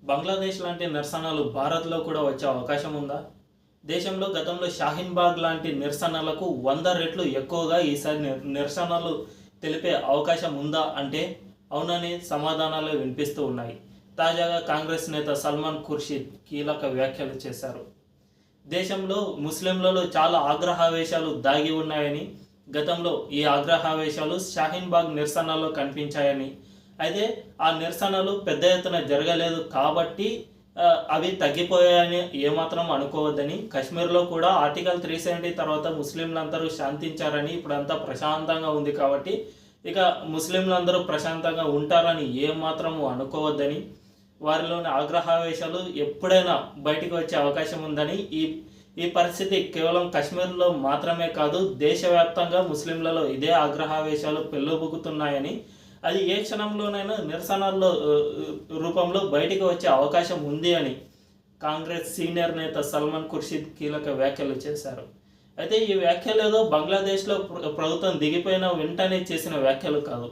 బంగ్లాదేశ్ లాంటి నిరసనలు భారత్లో కూడా వచ్చే అవకాశం ఉందా? దేశంలో గతంలో షాహీన్ బాగ్ లాంటి నిరసనలకు 100 రెట్లు ఎక్కువగా ఈసారి నిరసనలు తెలిపే అవకాశం ఉందా అంటే అవునని సమాధానాలు వినిపిస్తూ ఉన్నాయి. తాజాగా కాంగ్రెస్ నేత సల్మాన్ ఖుర్షిద్ కీలక వ్యాఖ్యలు చేశారు. దేశంలో ముస్లింలలో చాలా ఆగ్రహావేశాలు దాగి ఉన్నాయని, గతంలో ఈ ఆగ్రహావేశాలు షాహీన్ బాగ్ నిరసనలో కనిపించాయని, అయితే ఆ నిరసనలు పెద్ద ఎత్తున జరగలేదు కాబట్టి అవి తగ్గిపోయాయని ఏమాత్రం అనుకోవద్దని, కాశ్మీర్లో కూడా ఆర్టికల్ 370 తర్వాత ముస్లింలందరూ శాంతించారని, ఇప్పుడంతా ప్రశాంతంగా ఉంది కాబట్టి ఇక ముస్లింలందరూ ప్రశాంతంగా ఉంటారని ఏమాత్రము అనుకోవద్దని, వారిలోని ఆగ్రహావేశాలు ఎప్పుడైనా బయటికి వచ్చే అవకాశం ఉందని, ఈ పరిస్థితి కేవలం కాశ్మీర్లో మాత్రమే కాదు దేశవ్యాప్తంగా ముస్లింలలో ఇదే ఆగ్రహావేశాలు పెళ్ళుబుకుతున్నాయని, అది ఏ క్షణంలోనైనా నిరసనల్లో రూపంలో బయటికి వచ్చే అవకాశం ఉంది అని కాంగ్రెస్ సీనియర్ నేత సల్మాన్ ఖుర్షిద్ కీలక వ్యాఖ్యలు చేశారు. అయితే ఈ వ్యాఖ్యలు ఏదో బంగ్లాదేశ్లో ప్రభుత్వం దిగిపోయిన వెంటనే చేసిన వ్యాఖ్యలు కాదు.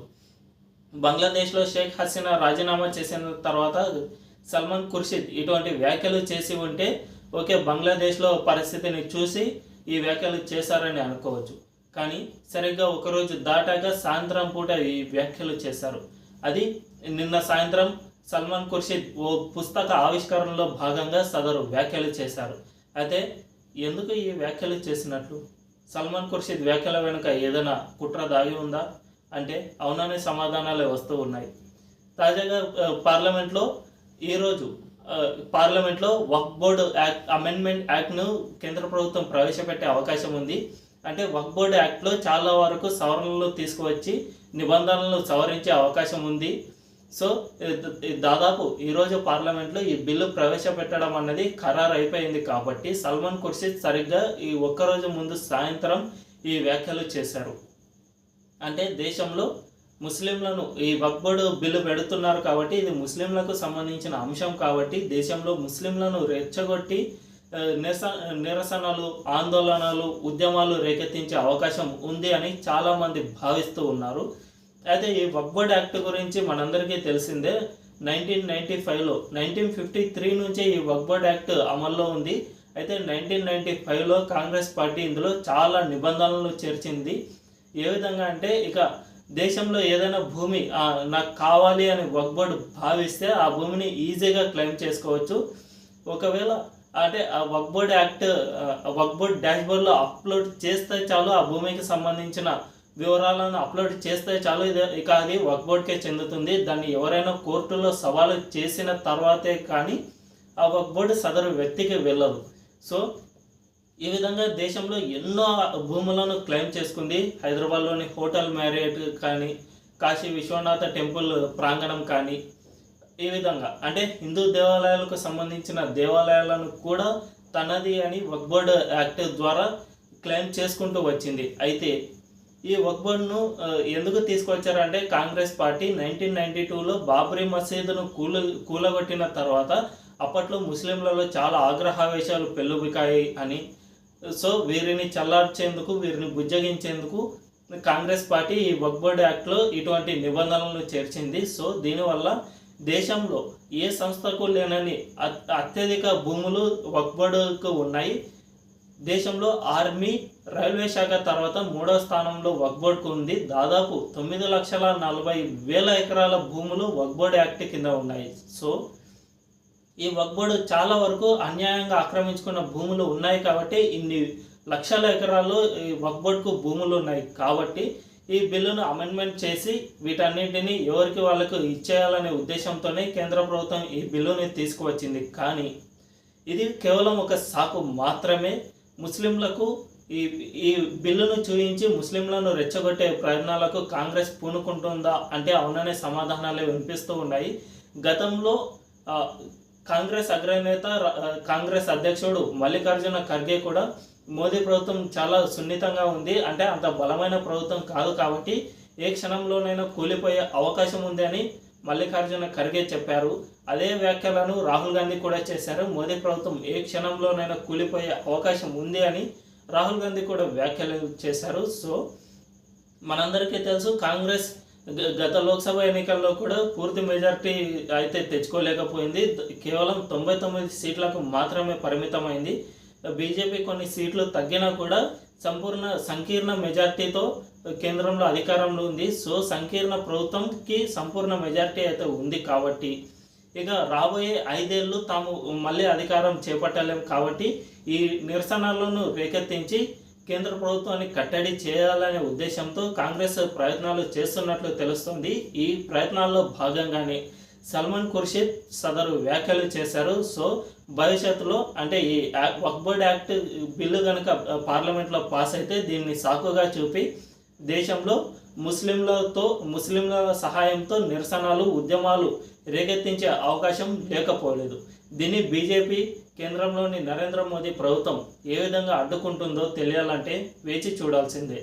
బంగ్లాదేశ్లో షేక్ హసీనా రాజీనామా చేసిన తర్వాత సల్మాన్ ఖుర్షిద్ ఇటువంటి వ్యాఖ్యలు చేసి ఉంటే ఓకే, బంగ్లాదేశ్లో పరిస్థితిని చూసి ఈ వ్యాఖ్యలు చేశారని అనుకోవచ్చు. కానీ సరిగ్గా ఒకరోజు దాటాక సాయంత్రం పూట ఈ వ్యాఖ్యలు చేశారు. అది నిన్న సాయంత్రం సల్మాన్ ఖుర్షిద్ ఓ పుస్తక ఆవిష్కరణలో భాగంగా సదరు వ్యాఖ్యలు చేశారు. అయితే ఎందుకు ఈ వ్యాఖ్యలు చేసినట్లు? సల్మాన్ ఖుర్షిద్ వ్యాఖ్యల వెనుక ఏదైనా కుట్ర దాగి ఉందా అంటే అవుననే సమాధానాలే వస్తూ ఉన్నాయి. తాజాగా పార్లమెంట్లో వక్ఫ్ బోర్డు అమెండ్మెంట్ యాక్ట్ను కేంద్ర ప్రభుత్వం ప్రవేశపెట్టే అవకాశం ఉంది. అంటే వక్ఫ్ బోర్డు యాక్ట్లో చాలా వరకు సవరణలు తీసుకువచ్చి నిబంధనలను సవరించే అవకాశం ఉంది. సో దాదాపు ఈరోజు పార్లమెంట్లో ఈ బిల్లు ప్రవేశపెట్టడం అన్నది ఖరారు అయిపోయింది. కాబట్టి సల్మాన్ ఖుర్షిద్ సరిగ్గా ఈ ఒక్కరోజు ముందు సాయంత్రం ఈ వ్యాఖ్యలు చేశారు. అంటే దేశంలో ముస్లింలను ఈ వక్ఫ్ బోర్డు బిల్లు పెడుతున్నారు కాబట్టి ఇది ముస్లింలకు సంబంధించిన అంశం కాబట్టి దేశంలో ముస్లింలను రెచ్చగొట్టి నిరసనలు, ఆందోళనలు, ఉద్యమాలు రేకెత్తించే అవకాశం ఉంది అని చాలామంది భావిస్తూ ఉన్నారు. అయితే ఈ వక్ఫ్ బోర్డ్ యాక్ట్ గురించి మనందరికీ తెలిసిందే. 1953 నుంచే ఈ వక్ఫ్ బోర్డ్ యాక్ట్ అమల్లో ఉంది. అయితే 1995లో కాంగ్రెస్ పార్టీ ఇందులో చాలా నిబంధనలు చేర్చింది. ఏ విధంగా అంటే ఇక దేశంలో ఏదైనా భూమి నాకు కావాలి అని వక్ఫ్ బోర్డు భావిస్తే ఆ భూమిని ఈజీగా క్లెయిమ్ చేసుకోవచ్చు. ఒకవేళ అంటే ఆ వక్ఫ్ బోర్డ్ యాక్ట్ వక్ఫ్ బోర్డ్ డాష్బోర్డ్లో అప్లోడ్ చేస్తే చాలు, ఆ భూమికి సంబంధించిన వివరాలను అప్లోడ్ చేస్తే చాలు, ఇక అది వక్ఫ్ బోర్డ్కే చెందుతుంది. దాన్ని ఎవరైనా కోర్టులో సవాలు చేసిన తర్వాతే కానీ ఆ వక్ఫ్ బోర్డు సదరు వ్యక్తికి వెళ్ళదు. సో ఈ విధంగా దేశంలో ఎన్నో భూములను క్లెయిమ్ చేసుకుంది. హైదరాబాద్లోని హోటల్ మ్యారియట్ కానీ, కాశీ విశ్వనాథ టెంపుల్ ప్రాంగణం కానీ, ఈ విధంగా అంటే హిందూ దేవాలయాలకు సంబంధించిన దేవాలయాలను కూడా తనది అని వక్ఫ్ బోర్డ్ యాక్ట్ ద్వారా క్లెయిమ్ చేసుకుంటూ వచ్చింది. అయితే ఈ వక్ఫ్ బోర్డును ఎందుకు తీసుకొచ్చారంటే కాంగ్రెస్ పార్టీ 1992లో బాబ్రీ మసీదును కూలగొట్టిన తర్వాత అప్పట్లో ముస్లింలలో చాలా ఆగ్రహావేశాలు పెళ్ళుబికాయి అని, సో వీరిని చల్లార్చేందుకు, వీరిని బుజ్జగించేందుకు కాంగ్రెస్ పార్టీ ఈ వక్ఫ్ బోర్డ్ యాక్ట్లో ఇటువంటి నిబంధనలను చేర్చింది. సో దీనివల్ల దేశంలో ఏ సంస్థకు లేనని అత్యధిక భూములు వక్ఫ్ బోర్డుకు ఉన్నాయి. దేశంలో ఆర్మీ, రైల్వే శాఖ తర్వాత 3వ స్థానంలో వక్ఫ్ బోర్డుకు ఉంది. దాదాపు 9,40,000 ఎకరాల భూములు వక్ఫ్ బోర్డు యాక్ట్ కింద ఉన్నాయి. సో ఈ వక్ఫ్ బోర్డు చాలా వరకు అన్యాయంగా ఆక్రమించుకున్న భూములు ఉన్నాయి కాబట్టి ఇన్ని లక్షల ఎకరాల్లో ఈ వక్ఫ్ బోర్డుకు భూములు ఉన్నాయి. కాబట్టి ఈ బిల్లును అమెండ్మెంట్ చేసి వీటన్నింటినీ ఎవరికి వాళ్ళకు ఇచ్చేయాలనే ఉద్దేశంతోనే కేంద్ర ప్రభుత్వం ఈ బిల్లుని తీసుకువచ్చింది. కానీ ఇది కేవలం ఒక సాకు మాత్రమే. ముస్లింలకు ఈ బిల్లును చూయించి ముస్లింలను రెచ్చగొట్టే ప్రయత్నాలకు కాంగ్రెస్ పూనుకుంటుందా అంటే అవుననే సమాధానాలే వినిపిస్తూ ఉన్నాయి. గతంలో కాంగ్రెస్ అగ్రనేత, కాంగ్రెస్ అధ్యక్షుడు మల్లికార్జున ఖర్గే కూడా మోదీ ప్రభుత్వం చాలా సున్నితంగా ఉంది, అంటే అంత బలమైన ప్రభుత్వం కాదు కాబట్టి ఏ క్షణంలోనైనా కూలిపోయే అవకాశం ఉంది అని మల్లికార్జున ఖర్గే చెప్పారు. అదే వ్యాఖ్యలను రాహుల్ గాంధీ కూడా చేశారు. మోదీ ప్రభుత్వం ఏ క్షణంలోనైనా కూలిపోయే అవకాశం ఉంది అని రాహుల్ గాంధీ కూడా వ్యాఖ్యలు చేశారు. సో మనందరికీ తెలుసు కాంగ్రెస్ గత లోక్సభ ఎన్నికల్లో కూడా పూర్తి మెజారిటీ అయితే తెచ్చుకోలేకపోయింది. కేవలం 99 సీట్లకు మాత్రమే పరిమితమైంది. బీజేపీ కొన్ని సీట్లు తగ్గినా కూడా సంకీర్ణ మెజార్టీతో కేంద్రంలో అధికారంలో ఉంది. సో సంకీర్ణ ప్రభుత్వంకి సంపూర్ణ మెజార్టీ అయితే ఉంది కాబట్టి ఇక రాబోయే 5 ఏళ్ళు తాము మళ్ళీ అధికారం చేపట్టలేం కాబట్టి ఈ నిరసనలను రేకెత్తించి కేంద్ర ప్రభుత్వాన్ని కట్టడి చేయాలనే ఉద్దేశంతో కాంగ్రెస్ ప్రయత్నాలు చేస్తున్నట్లు తెలుస్తుంది. ఈ ప్రయత్నాల్లో భాగంగానే సల్మాన్ ఖుర్షిద్ సదరు వ్యాఖ్యలు చేశారు. సో భవిష్యత్తులో అంటే ఈ వక్ఫ్ బోర్డ్ యాక్ట్ బిల్లు కనుక పార్లమెంట్లో పాస్ అయితే దీన్ని సాకుగా చూపి దేశంలో ముస్లింల సహాయంతో నిరసనలు ఉద్యమాలు రేకెత్తించే అవకాశం లేకపోలేదు. దీన్ని బీజేపీ కేంద్రంలోని నరేంద్ర మోదీ ప్రభుత్వం ఏ విధంగా అడ్డుకుంటుందో తెలియాలంటే వేచి చూడాల్సిందే.